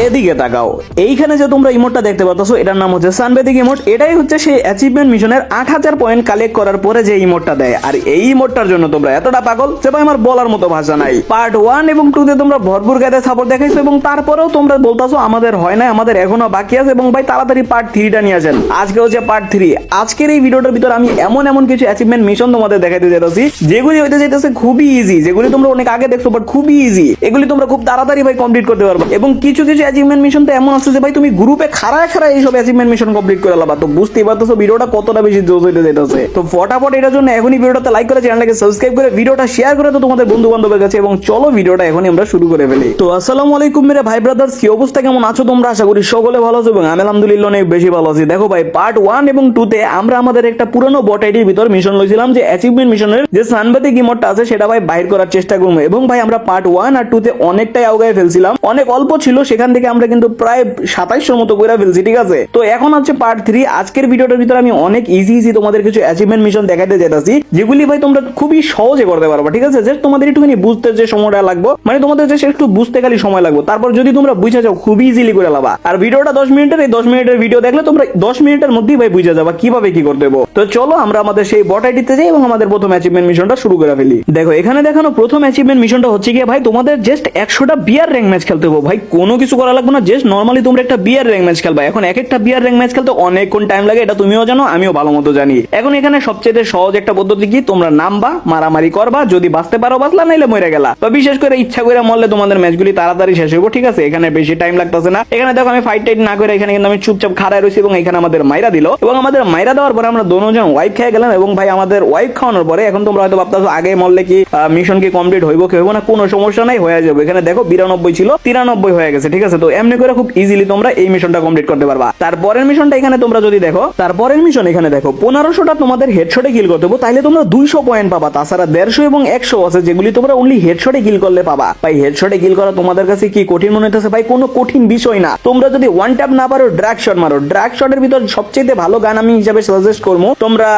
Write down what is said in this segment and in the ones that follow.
এদিকে তাকাও, এইখানে যে তোমরা ইমোটটা দেখতে পাচ্ছ এটার নাম হচ্ছে সানবেদিক ইমোট। এটাই হচ্ছে সেই অ্যাচিভমেন্ট মিশনের 8000 পয়েন্ট কালেক্ট করার পরে যে ইমোটটা দেয়। আর এই ইমোটটার জন্য তোমরা এতটা পাগল যে ভাই আমার বলার মতো ভাষা নাই। পার্ট 1 এবং 2 তে তোমরা ভরপুর গায়ে সাপোর্ট দেখাইছো এবং তারপরেও তোমরা বলতাছো আমাদের হয় না, আমাদের এখনো বাকি আছে এবং ভাই তাড়াতাড়ি পার্ট 3 টা নিয়ে আসেন। আজকে হচ্ছে পার্ট 3। আজকের এই ভিডিওটার ভিতর আমি এমন কিছু অ্যাচিভমেন্ট মিশন তোমাদের দেখাইতে যাচ্ছি যেগুলি হইতে যাইতেছে খুবই ইজি, যেগুলি তোমরা অনেক আগে দেখছো বাট খুবই ইজি। এগুলি তোমরা খুব তাড়াতাড়ি ভাই কমপ্লিট করতে পারবে এবং কিছু অ্যাচিভমেন্ট মিশন তো এমন আছে যে ভাই তুমি গ্রুপে খাড়া এইসব অ্যাচিভমেন্ট মিশন কমপ্লিট করে লাবা। তো বুঝতেই পারতেছো ভিডিওটা কতটা বেশি জোশ হইতে যাইতেছে। তো ফটাফট এটার জন্য এখনই ভিডিওটা লাইক করে চ্যানেলটাকে সাবস্ক্রাইব করে ভিডিওটা শেয়ার করে তো তোমাদের বন্ধু বান্ধবের কাছে এবং চলো ভিডিওটা এখনই আমরা শুরু করে ফেলি। তো আসসালামু আলাইকুম মেরে ভাই ব্রাদার্স, কি অবস্থা, কেমন আছো তোমরা? আশা করি সকলে ভালো আছো এবং আমি আলহামদুলিল্লাহ অনেক বেশি ভালো আছি। দেখো ভাই পার্ট 1 এবং 2 তে আমরা আমাদের একটা পুরনো বট আইডির ভিতর মিশন লইছিলাম যে অ্যাচিভমেন্ট মিশনের যে সানবেদিক ইমোটটা আছে সেটা ভাই বাইর করার চেষ্টা করব এবং ভাই আমরা পার্ট 1 আর 2 তে অনেকটাই আগায় ফেলছিলাম, অনেক অল্প ছিল, সেখান থেকে আমরা কিন্তু প্রায় 2700 মতো করে ফেলছি, ঠিক আছে। তো এখন হচ্ছে পার্ট 3। আজকের ভিডিওটার ভিতরে আমি অনেক ইজি তোমাদের কিছু অ্যাচিভমেন্ট মিশন দেখাইতে যাচ্ছি যেগুলি ভাই তোমরা খুবই সহজে করতে পারবে, ঠিক আছে। জাস্ট তোমাদের একটুখানি বুঝতে যে সময়টা লাগবে, মানে তোমাদের জাস্ট একটু বুঝতে খালি সময় লাগবে, তারপর যদি তোমরা বুঝে যাও খুবই ইজিলি করে লাবা। আর ভিডিওটা 10 মিনিটের, এই 10 মিনিটের ভিডিও দেখলে তোমরা 10 মিনিটের মধ্যেই ভাই বুঝে যাবা কিভাবে কি করতে হবে। তো চলো আমরা আমাদের সেই বট আইডিতে যাই এবং আমাদের প্রথম অ্যাচিভমেন্ট মিশনটা শুরু করে ফেলি। দেখো এখানে দেখানো প্রথম অ্যাচিভমেন্ট মিশনটা হচ্ছে কি ভাই তোমাদের জাস্ট 100টা বিয়ার র্যাঙ্ক ম্যাচ খেলতে হবে। ভাই কোনো কিছু করা লাগবে না, জাস্ট নরমালি তোমরা একটা বিয়ার র্যাঙ্ক ম্যাচ খেলবা। এখন এক একটা বিয়ার র্যাঙ্ক ম্যাচ খেলতে অনেকক্ষণ টাইম লাগে, এটা তুমিও জানো আমিও ভালো মতো জানি। এখন এখানে সবচেয়ে সহজ একটা পদ্ধতি কি, তোমরা নামবা, মারামারি করবা, যদি বাঁচতে পারো বাঁচলা, নাইলে মরে গেলা। বা বিশেষ করে ইচ্ছা করে মরলে তোমাদের ম্যাচগুলি তাড়াতাড়ি শেষ হইব, ঠিক আছে। এখানে বেশি টাইম লাগতেছে না। এখানে দেখো আমি ফাইট টাইট না করে এখানে কিন্তু আমি চুপচাপ খাড়ায় রয়েছি এবং এখানে আমাদের মাইরা দিল এবং আমাদের মাইরা দেওয়ার পরে আমরা দুজন ওয়াইফ খেয়ে গেলাম এবং ভাই আমাদের ওয়াইফ খাওয়ানোর পরে এখন তোমরা হয়তো ভাবতেছো আগে মরলে কি মিশন কি কমপ্লিট হইব কি হইব না, কোনো সমস্যা নাই, হয়ে যাবে। এখানে দেখো 92 ছিল 93 হয়ে গেছে, ঠিক আছে। তো এমনি করে খুব ইজিলি তোমরা এই মিশনটা কমপ্লিট করতে পারবা। তারপরের মিশনটা এখানে তোমরা যদি দেখো, তারপরের মিশন এখানে দেখো 1500টা তোমাদের হেডশটে কিল করতে হবে, তাইলে তোমরা 200 পয়েন্ট পাবা। তাছাড়া 150 এবং 100 আছে যেগুলি তোমরা অনলি হেডশটে কিল করলে পাবা। ভাই হেডশটে কিল করা তোমাদের কাছে কি কঠিন মনে হইতেছে? ভাই কোনো কঠিন বিষয় না। তোমরা যদি ওয়ান ট্যাপ না পারো ড্র্যাগ শট মারো। ড্র্যাগ শটের ভিতর সবচেয়ে ভালো গান আমি হিসাবে সাজেস্ট করবো তোমরা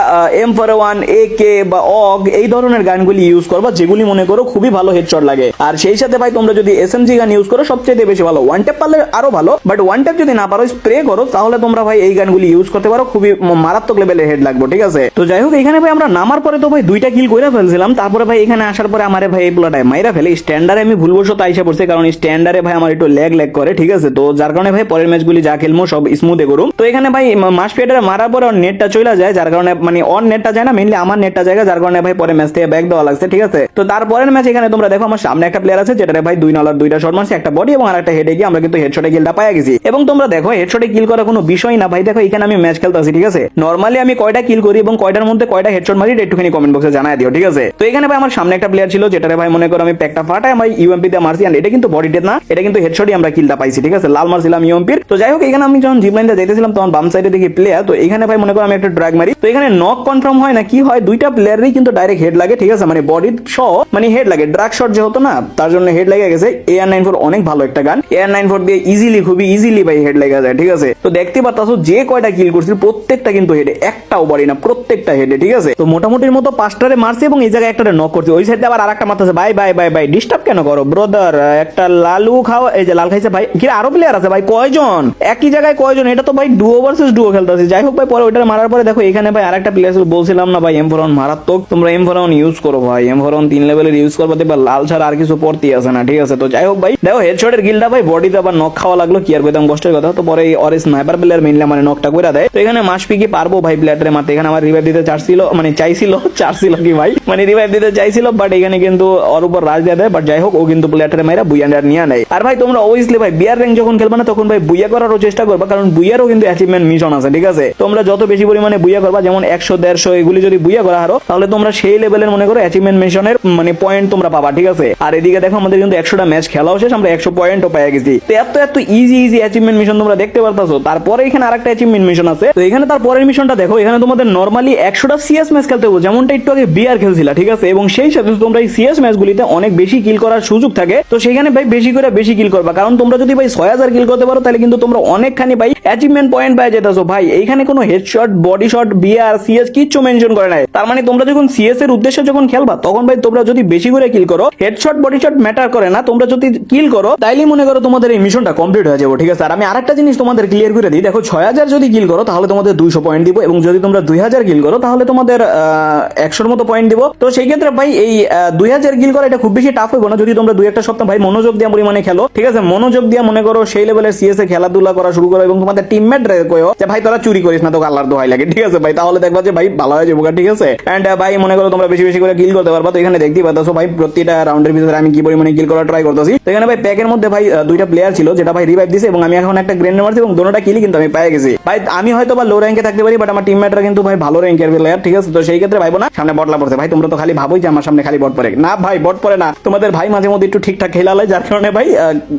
M41 AK বা অগ এই ধরনের গানগুলি ইউজ করবা যেগুলি মনে করো খুবই ভালো হেডশট লাগে। আর সেই সাথে ভাই তোমরা যদি SMG গান ইউজ করো সবচেয়ে বেশি ভালো। ওয়ান ট্যাপ পারলে আরো ভালো, বাট ওয়ান ট্যাপ যদি না পারো স্প্রে করো তাহলে তোমরা ভাই এই গানগুলি ইউজ করতে পারো, খুবই মারাত্মক লেভেলের হেড লাগবে, ঠিক আছে। তো যাই হোক এখানে ভাই আমরা নামার পরে তো ভাই 2টা কিল করে ফেলছিলাম। তারপরে ভাই এখানে আসার পরে আমারে ভাই এই প্লাটায় মাইরা ফেলে স্ট্যান্ডারে আমি ভুলবশত আইসা পড়ছি, কারণ স্ট্যান্ডারে ভাই আমার একটু ল্যাগ করে, ঠিক আছে। তো যার কারণে ভাই পরের ম্যাচগুলি যা খেলবো সব স্মুথে করুম। তো এখানে ভাই মাস পেটারে মারার পরে ওর নেটটা চলে যায়, যার কারণে মানে ওর নেটটা যায় না, মেইনলি আমার নেটটা যায়, যার কারণে ভাই পরে ম্যাচ থেকে ব্যাক দেওয়া লাগছে, ঠিক আছে। তো তারপরের ম্যাচ এখানে তোমরা দেখো আমার সামনে একটা প্লেয়ার আছে যেটারে ভাই 2 নলার 2টা শট মারছে, একটা বডি এবং আরেকটা হেডে গিয়ে আমরা কিন্তু হেডশটে কিলটা পাইয়া গেছি। এবং তোমরা দেখো হেডশটে কিল করা কোনো বিষয় না ভাই। দেখো এখানে আমি ম্যাচ খেলতেছি, ঠিক আছে। নরমালি আমি কয়টা কিল করি এবং কয়টার মধ্যে কয়টা হেডশট মারি একটুখানি কমেন্ট বক্সে জানাই দিও, ঠিক আছে। তো এখানে ভাই আমার সামনে একটা প্লেয়ার ছিল যেটারে ভাই মনে করো আমি প্যাকটা ফাটাই আমি ইউএমপি তে মারছি, আর এটা কিন্তু বডি ডেথ না, এটা কিন্তু হেডশটই আমরা কিলটা পাইছি, ঠিক আছে। লাল মারছিলাম ইউএমপির। তো যাই হোক এখানে আমি যখন জিপ লাইনটা যাইতেছিলাম তখন বাম সাইডে দেখি প্লেয়ার, তো এখানে ভাই মনে করো আমি একটা ড্র্যাগ মারি, তো এখানে নক কনফার্ম হয় না কি হয়, 2টা প্লেয়ারই কিন্তু ডাইরেক্ট হেড লাগে, ঠিক আছে। মানে বডি সহ মানে হেড লাগে, ড্র্যাগ শট যে হতো না তার জন্য হেড লেগে গেছে। AR94 অনেক ভালো একটা গান, AR94 দিয়ে ইজিলি খুবই ইজিলি ভাই হেড লেগে যায়, ঠিক আছে। তো দেখতে পাচ্ছো যে কয়টা কিল করছিল প্রত্যেকটা কিন্তু হেডে, একটাও বডি না, প্রত্যেকটা হেডে, ঠিক আছে। তো মোটামুটির মতো 5টারে মারছে এবং এই জায়গায় একটারে নক করছে, ওই সাইডে আবার আরেকটা মারতেছে। ভাই ভাই ভাই ভাই ডিস্টার্ব কেন করো ব্রাদার, একটা লালু খাও, এই যে লাল খাইছে ভাই। কি আরো প্লেয়ার আছে ভাই, কয়জন একই জায়গায় কয়জন? এটা তো ভাই ডুও ভার্সেস ডুও খেলতেছে। যাই হোক ভাই পরে ওইটা মারার পরে দেখো এখানে ভাই আরেকটা প্লেয়ার ছিল, বলছিলাম না ভাই M41 মারাত্মক, তোমরা M41 ইউজ করো ভাই, M41 3 লেভেলের ইউজ করবা, দেখবা লাল ছাড়া আর কিছু পড়তে আসে না, ঠিক আছে। তো যাই হোক ভাই দেখো হেডশটের গিলটা ভাই বডিতে আবার নক খাওয়া লাগলো, কি আর কইতাম কষ্টের কথা। তো পরে ওর স্নাইপার প্লেয়ার মেইনলি মানে নকটা কইরা দেয়। তো এখানে মাস পিকে পারবো ভাই প্লেয়ারে মারতে। এখানে আমার রিভাইভ দিতে চাইছিল কি ভাই, মানে রিভাইভ দিতে চাইছিল, বাট এখানে কিন্তু ওর উপর রাজ দিয়ে দেয়। বাট যাই হোক ও কিন্তু প্লেয়ারে মাইরা বুইয়ান্ডার নিয়ে নেয়। আর ভাই তোমরা অবভিয়াসলি ভাই বিয়ার র্যাঙ্ক যখন খেলবা না তখন ভাই বুইয়া করারও চেষ্টা করবা, কারণ বুইয়ারও কিন্তু অ্যাচিভমেন্ট মিশন আছে, ঠিক আছে। তোমরা যত বেশি পরিমাণে বুইয়া করবা, যেমন 100 150 এগুলি যদি বুইয়া করা হারো তাহলে তোমরা সেই লেভেলের মনে করো অ্যাচিভমেন্ট মিশনের মানে পয়েন্ট তোমরা পাবা, ঠিক আছে। আর এদিকে দেখো আমাদের কিন্তু 100টা ম্যাচ খেলাও শেষ, আমরা 100 পয়েন্টও পেয়ে গেছি। তো এত ইজি অ্যাচিভমেন্ট মিশন তোমরা দেখতে পারতাছো। তারপরে এখানে আরেকটা অ্যাচিভমেন্ট মিশন আছে। তো এখানে তারপরের মিশনটা দেখো, এখানে তোমাদের নরমালি 100টা সিএস ম্যাচ খেলতে হবে, যেমনটা একটু আগে বিআর খেলছিলা, ঠিক আছে। এবং সেই সাথে তোমরা এই সিএস ম্যাচগুলিতে অনেক বেশি কিল করার সুযোগ থাকে। তো সেখানে ভাই বেশি কিল করবা, কারণ তোমরা যদি ভাই 6000 কিল করতে পারো তাহলে কিন্তু তোমরা অনেকখানি ভাই অ্যাচিভমেন্ট পয়েন্ট পাওয়া যেতেছো ভাই। এইখানে কোনো headshot, body shot, BR, CS কিচ্ছু মেনশন করে নাই। তার মানে তোমরা যখন সিএস এর উদ্দেশ্যে যখন খেলবা তখন ভাই তোমরা যদি বেশি করে কিল করো, হেডশট বডি শট ম্যাটার করে না, তোমরা যদি কিল করো তাইলে মনে করো তোমাদের এই মিশনটা কমপ্লিট হয়ে যাবে, ঠিক আছে। আর আমি আরেকটা জিনিস তোমাদের ক্লিয়ার করে দিই, দেখো 6000 যদি কিল করো তাহলে তোমাদের 200 পয়েন্ট দিব, এবং যদি তোমরা 2000 কিল করো তাহলে তোমাদের 100 মতো পয়েন্ট দিব। তো সেই ক্ষেত্রে ভাই এই 2000 কিল করা এটা খুব বেশি টাফ হবে না যদি তোমরা 2-1 সপ্তাহ ভাই মনোযোগ দিয়ে পরিমাণে খেলো, ঠিক আছে। মনোযোগ দিয়ে মনে করো সেই লেভেলের সিএস এ খেলাধুলা করা শুরু করো, এবং তোমাদের টিমমেট রে কয়ো যে ভাই তোরা চুরি করিস না, তো আল্লাহর দোহাই লাগে, ঠিক আছে ভাই। তাহলে দেখবা যে ভাই ভালো হয়ে যাবে, ঠিক আছে। এন্ড ভাই মনে করো তোমরা বেশি বেশি করে কিল করতে পারবা। তো এখানে দেখতেই পাচ্ছো ভাই প্রতিটা রাউন্ডের ভিতরে আমি কি পরিমাণে কিল করা ট্রাই করতেছি। তো এখানে ভাই প্যাকের মধ্যে ভাই 2টা প্লেয়ার ছিল যেটা ভাই রিভাইভ দিছে, এবং আমি এখন একটা গ্রেনেড মারছি এবং দোনোটা কিলই কিন্তু আমি পেয়ে গেছি ভাই। আমি হয়তো বা লো র্যাঙ্কে থাকতে পারি, বাট আমার টিমমেটরা কিন্তু ভাই ভালো র্যাঙ্কের প্লেয়ার, ঠিক আছে। তো সেই ক্ষেত্রে ভাইবো না সামনে বটলা পড়ছে ভাই, তোমরা তো খালি ভাবোই যে আমার সামনে খালি বট পড়ে, না ভাই বট পড়ে না, তোমাদের ভাই মাঝে মধ্যে একটু ঠিকঠাক খেলা হয়, যার কারণে ভাই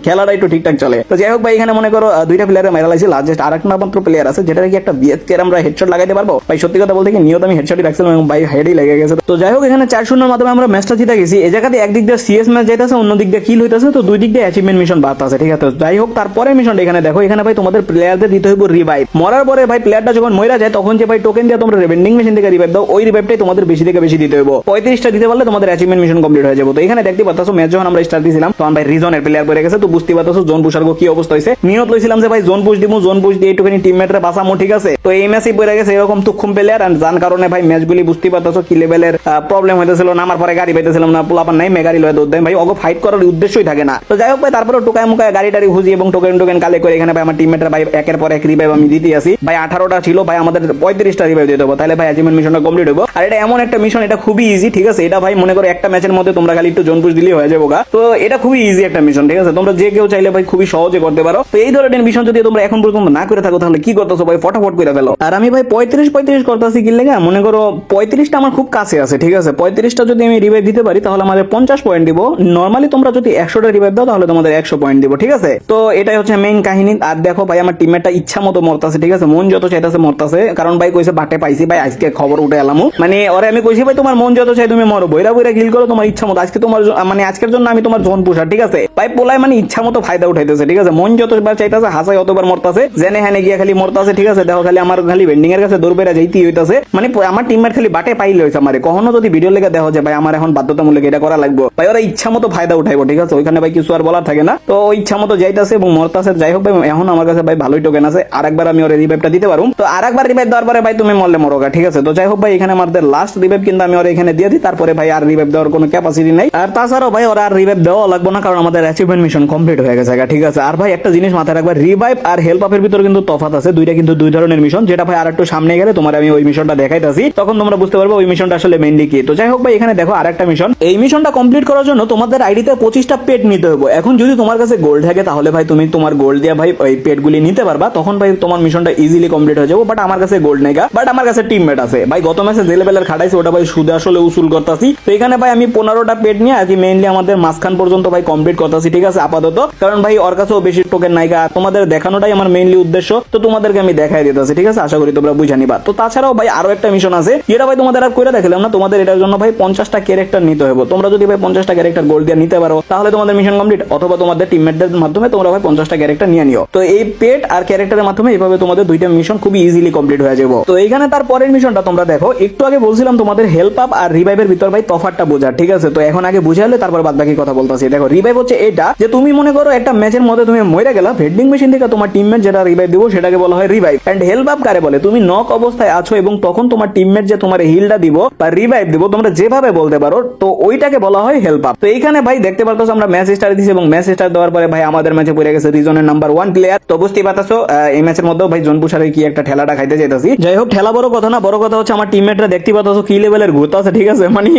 খেলাটা একটু ঠিকঠাক চলে। তো যাই হোক ভাই এখানে মনে করো 2টা প্লেয়ারে মারা লাগছে, লাস্ট আরেকটা মাত্র প্লেয়ার আছে যেটা কি একটা বিএসকে আমরা হেডশট লাগাইতে পারবো ভাই। সত্যি কথা বলতে কি নিয়ত আমি হেডশটই রাখছিলাম এবং ভাই হেডই লেগে গেছে। তো যাই হোক এখানে 4-0 মাধ্যমে আমরা ম্যাচটা জিতে গেছি। এই জায়গাতে একদিক দিয়ে সিএস ম্যাচ যাইতেছে, অন্য দিক দিয়ে কিল হইতেছে, তো দুই দিক দিয়ে অ্যাচিভমেন্ট মিশন বাড়তেছে, ঠিক আছে। যাই হোক তারপরে মিশনটা এখানে দেখো, এখানে ভাই তোমাদের প্লেয়ারদের দিতে হইব রিভাইভ। মরার পরে ভাই প্লেয়ারটা যখন মরে যায় তখন যে ভাই টোকেন দিয়ে তোমরা ভেন্ডিং মেশিন থেকে রিভাইভ দাও, ওই রিভাইভটাই তোমাদের বেশি থেকে বেশি দিতে হইব। 35টা দিতে পারলে তোমাদের অ্যাচিভমেন্ট মিশন কমপ্লিট হয়ে যাবে। তো এখানে দেখতে পাচ্ছ ম্যাচ যখন আমরা স্টার্ট দিয়েছিলাম তখন ভাই রিজনের প্লেয়ার পড়ে গেছে, তো বুঝতে পারছো জোন পুশার কি অবস্থা হয়েছে। নিয়ত লইছিলাম যে ভাই জোন পুশ দিব, জোন পুশ দিয়ে একটুখানি টিমমেটরে বাঁচামো, ঠিক আছে। তো এই ম্যাচই পড়ে গেছে এরকম তুক্ষম প্লেয়ার, আর যার কারণে ভাই ম্যাচগুলি বুঝতে পারছো কি লেভেলের প্রবলেম হইতেছিল না। আমার পরে গাড়ি পাইতেছিলাম না, পোলাপান নাই মেগারি লয়ে দৌড় দেয় ভাই, ওকে ফাইট করার উদ্দেশ্যই থাকে না। তো যাই হোক ভাই তারপরে টোকায় মুকায় গাড়ি টাড়ি খুঁজি এবং টোকেন কালে করে এখানে ভাই আমার টিমমেটরা ভাই একের পর এক রিভাইভ আমি দিতে আসি ভাই। 18টা ছিল ভাই, আমাদের 35টা রিভাইভ দিতে হবে, তাহলে ভাই অ্যাচিভমেন্ট মিশনটা কমপ্লিট হবে। আর এটা এমন একটা মিশন, এটা খুবই ইজি, ঠিক আছে। এটা ভাই মনে করো একটা ম্যাচের মধ্যে তোমরা খালি একটু জোন পুশ দিলেই হয়ে যাবে। তো এটা খুবই ইজি একটা মিশন, ঠিক আছে। তোমরা যে কেউ চাইলে ভাই খুবই সহজে করতে পারো। তো এই ধরনের মিশন যদি তোমরা এখন পর্যন্ত না করে থাকো তাহলে কি করতেছো ভাই, ফটাফট করে ফেলো। আর আমি ভাই 35 করতেছি কি লেগা, মনে করো 35টা আমার খুব কাছে আছে, ঠিক আছে। 35টা যদি আমি রিভাইভ দিতে পারি তাহলে আমাদের 50 পয়েন্ট দিব। নরমালি তোমরা যদি 100টা রিভাইভ দাও তাহলে তোমাদের 100 পয়েন্ট দিব, ঠিক আছে। তো এটাই হচ্ছে মেইন কাহিনী। আর দেখো ভাই আমার টিমমেটটা ইচ্ছা মতো মরতাছে, ঠিক আছে, মন যত চাইতেছে মরতাছে, কারণ ভাই কইছে বাটে পাইছি ভাই, আজকে খবর উঠে এলামু, মানে ওরে আমি কইছি ভাই তোমার মন যত চাই তুমি মরো, বইরা বইরা গিল করো তোমার ইচ্ছা মতো, আজকে তোমার মানে আজকের জন্য আমি তোমার জোন পুষার, ঠিক আছে ভাই। পোলায় মানে ইচ্ছা মতো ফায়দা উঠাইতেছে, ঠিক আছে। মন যতবার চাইতেছে হাসাই অতবার মরতাছে, জেনে হ্যানে গিয়া খালি মরতাছে, ঠিক আছে। দেখো খালি আমার খালি ভেন্ডিং এর কাছে দৌড় বেড়া যাইতেই হইতাছে, মানে আমার টিমমেট খালি বাটে পাইলে হইছে আমারে। কখনো যদি ভিডিও লেগে দেখো যে ভাই আমার এখন বাধ্যতামূলক এটা করা লাগবে ভাই, ওরা ইচ্ছা মতো ফায়দা উঠাইবো, ঠিক আছে। ওইখানে ভাই কিছু আর বলার থাকে না, তো ইচ্ছা মতো যাইতাছে এবং মরতাছে। যাই হোক ভাই এখন আমার কাছে ভাই ভালোই টোকেন আছে, আরেকবার আমি ওরে রিভাইভটা দিতে পারুম। তো আরেকবার রিভাইভ দেওয়ার পরে ভাই তুমি মরলে মরোগা, ঠিক আছে। তো যাই হোক ভাই এখানে আমাদের লাস্ট রিভাইভ কিন্তু আমি ওরে এখানে দিয়ে দিই, তারপরে ভাই আর রিভাইভ দেওয়ার কোনো ক্যাপাসিটি নাই। আর তাছাড়াও ভাই ওরা আর রিভাইভ দেওয়া লাগবে না, কারণ আমাদের অ্যাচিভমেন্ট মিশন কমপ্লিট হয়ে গেছে, ঠিক আছে। আর ভাই একটা জিনিস মাথায় রাখবা, রিভাইভ আর হেল্প আপের ভিতরে কিন্তু তফাৎ আছে, দুইটা কিন্তু দুই ধরনের মিশন, যেটা ভাই আর একটু সামনে গেলে তোমার আমি ওই মিশনটা দেখাইতাছি, তখন তোমরা বুঝতে পারবে ওই মিশনটা আসলে মেইনলি কি। তো যাই হোক ভাই এখানে দেখো আরেকটা মিশন, এই মিশনটা কমপ্লিট করার জন্য তোমাদের আইডিতে 25টা পেট নিতে হবে। এখন যদি তোমার কাছে গোল্ড থাকে তাহলে ভাই তুমি তোমার গোল্ড দিয়ে ভাই ওই পেটগুলি নিতে পারবা, তখন ভাই তোমার মিশনটা ইজিলি কমপ্লিট হয়ে যাবে। বাট আমার কাছে গোল্ড নেই, বাট আমার কাছে টিমমেট আছে ভাই। গত ম্যাচে যে লেভেলের খাটাইছে ওটা ভাই সুদে আসলে উসুল করতেছি। তো এখানে ভাই আমি 15টা পেট নিয়ে আজকে মেইনলি আমাদের মাঝখান পর্যন্ত ভাই কমপ্লিট করতেছি, ঠিক আছে আপাতত, কারণ ভাই ওর কাছেও বেশি টোকেন নাইকা, তোমাদের দেখানোটাই আমার মেইনলি উদ্দেশ্য। তো তোমাদেরকে আমি দেখাই দিতেছি, ঠিক আছে, আশা করি তোমরা বুঝে নিবা। তো তাছাড়াও ভাই আরো একটা মিশন আছে, যেটা ভাই তোমাদের আর কইরা দেখালাম না। তোমাদের এটার জন্য ভাই 50টা ক্যারেক্টার নিতে হবে। তোমরা যদি ভাই 50টা ক্যারেক্টার গোল্ড দিয়ে নিতে পারো তাহলে তোমাদের মিশন কমপ্লিট, অথবা তোমাদের টিমমেটদের মাধ্যমে তোমরা ভাই 50টা ক্যারেক্টার নিয়ে নিও। তো এই পেট আর ক্যারেক্টারের মাধ্যমে এইভাবে তোমাদের দুইটা মিশন খুবই ইজিলি কমপ্লিট হয়ে যাবে। তো এইখানে তার পরের মিশনটা তোমরা দেখো, একটু আগে বলছিলাম তোমাদের হেল্প আপ আর রিভাইভের ভিতর ভাই তফাৎটা বোঝার, ঠিক আছে। তো এখন আগে বুঝালে তারপর বাদ বাকি কথা বলতাছি। দেখো রিভাইভ হচ্ছে এটা যে তুমি মনে করো একটা ম্যাচের মধ্যে তুমি মরে গেলা, ভেন্ডিং মেশিন থেকে তোমার টিমমেট যেটা রিভাইভ দিব সেটাকে বলা হয় রিভাইভ। এন্ড হেল্প আপ কারে বলে, তুমি নক অবস্থায় আছো এবং তখন তোমার টিমমেট যে তোমার হিলটা দিব বা রিভাইভ দিব, তোমরা যেভাবে বলতে পারো, তো ওইটাকে বলা হয় হেল্প আপ। তো এইখানে ভাই দেখতে পারতো আমরা ম্যাচ স্টার্ট দিছি এবং ম্যাচ স্টার্ট দেওয়ার পরে ভাই আমাদের ম্যাচে পড়ে গেছে রিজনের নাম্বার 1 প্লেয়ার। তো বুঝতেই পারতাছো এই ম্যাচের মধ্যে ভাই জোন পুশারে কি একটা ঠেলাটা খাইতে যাইতাছি। যাই হোক ঠেলা বড় কথা না, বড় কথা হচ্ছে আমার টিমমেটরা দেখতে পারতাছো কি লেভেলের ঘুরতে আছে, ঠিক আছে। মানে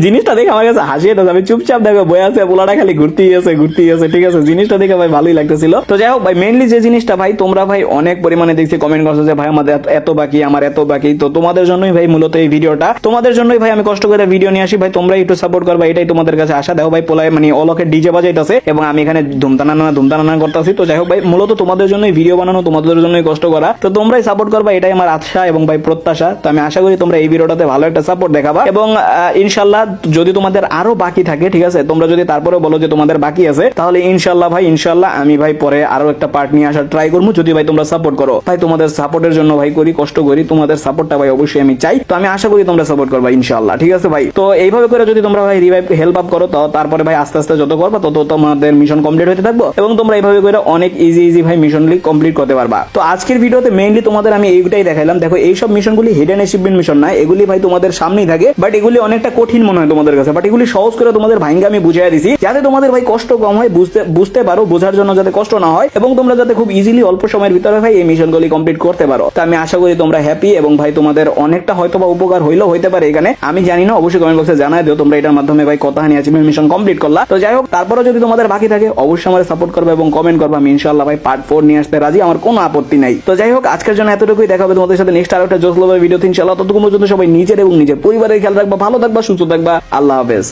জিনিসটা দেখে আমার কাছে হাসি এসেছে, আমি চুপচাপ দেখো বয়ে আছে, পোলাটা খালি ঘুরতেই আছে, ঠিক আছে। জিনিসটা দেখে ভাই ভালোই লাগতেছিল। তো যাই হোক ভাই মেইনলি যে জিনিসটা ভাই তোমরা ভাই অনেক পরিমাণে দেখছি কমেন্ট করছো যে ভাই আমাদের এত বাকি, আমার এত বাকি। তো তোমাদের জন্যই ভাই মূলত এই ভিডিওটা, তোমাদের জন্যই ভাই আমি কষ্ট করে ভিডিও নিয়ে আসি ভাই, তোমরা একটু সাপোর্ট করবা, এটাই তোমাদের কাছে আশা। দেখো ভাই পোলায় মানে অলকে ডিজে বাজাইতেছে এবং আমি এখানে ধুমতানা করতেছি। তো যাই হোক ভাই মূলত তোমাদের জন্যই ভিডিও বানানো, তোমাদের জন্যই কষ্ট করা। তো তোমরাই সাপোর্ট করবা, এটাই আমার আশা এবং ভাই প্রত্যাশা। তো আমি আশা করি তোমরা এই ভিডিওটাতে ভালো একটা সাপোর্ট দেখাবা এবং ইনশাআল্লাহ যদি তোমাদের আরো বাকি থাকে, ঠিক আছে, তোমরা যদি তারপরে বলো যে তোমাদের বাকি আছে, তাহলে ইনশাআল্লাহ ভাই ইনশাআল্লাহ আমি ভাই পরে আরো একটা পার্ট নিয়ে আসার ট্রাই করব। করবো যদি ভাই তোমরা সাপোর্ট করো। ভাই তোমাদের সাপোর্টের জন্য ভাই করি, কষ্ট করি, তোমাদের সাপোর্টটা ভাই অবশ্যই আমি চাই। তো আমি আশা করি তোমরা সাপোর্ট করবা ইনশাআল্লাহ, ঠিক আছে ভাই। তো এইভাবে করে যদি তোমরা ভাই রিভাইভ হেল্প আপ করো, তো তারপরে ভাই আস্তে আস্তে যত করবা তত তোমাদের মিশন কমপ্লিট হতে থাকবো, এবং তোমরা এইভাবে করে অনেক ইজি ভাই মিশন কমপ্লিট করতে পারবা। তো আজকের ভিডিওতে মেইনলি তোমাদের আমি এইটাই দেখাইলাম। দেখো এইসব মিশনগুলি হিডেন অ্যাচিভমেন্ট মিশন না, এগুলি ভাই তোমাদের সামনেই থাকে, বাট এগুলি অনেকটা কঠিন মনে হয় তোমাদের কাছে, বাট এগুলি সহজ করে তোমাদের ভাইঙ্গা আমি বুঝাই দিছি, যাতে তোমাদের ভাই কষ্ট কম হয়, বুঝতে পারো, বোঝার জন্য যাতে কষ্ট না হয়, এবং তোমরা যাতে খুব ইজিলি অল্প সময়ের ভিতরে ভাই এই মিশনগুলি কমপ্লিট করতে পারো। তো আমি আশা করি তোমরা হ্যাপি, এবং ভাই তোমাদের অনেকটা হয়তো বা উপকার হইলেও হইতে পারে এখানে, আমি জানি না, অবশ্যই কমেন্ট বক্সে জানাই দিও তোমরা এটার মাধ্যমে ভাই কতখানি অ্যাচিভমেন্ট মিশন কমপ্লিট করলা। তো যাই হোক, তারপরে যদি তোমাদের বাকি থাকে অবশ্যই আমার সাপোর্ট করবে এবং কমেন্ট করবে, আমি ইনশাআল্লাহ ভাই পার্ট 4 নিয়ে আসতে রাজি, আমার কোনো আপত্তি নাই। তো যাই হোক, আজকের জন্য এতটুকুই, দেখা হবে তোমাদের সাথে নেক্সট আরেকটা জোস লভার ভিডিওতে ইনশাআল্লাহ। ততক্ষণ পর্যন্ত সবাই নিজের এবং নিজের পরিবারের খেয়াল রাখবা, ভালো থাকবা, সুস্থ থাকবা, আল্লাহ হাফেজ।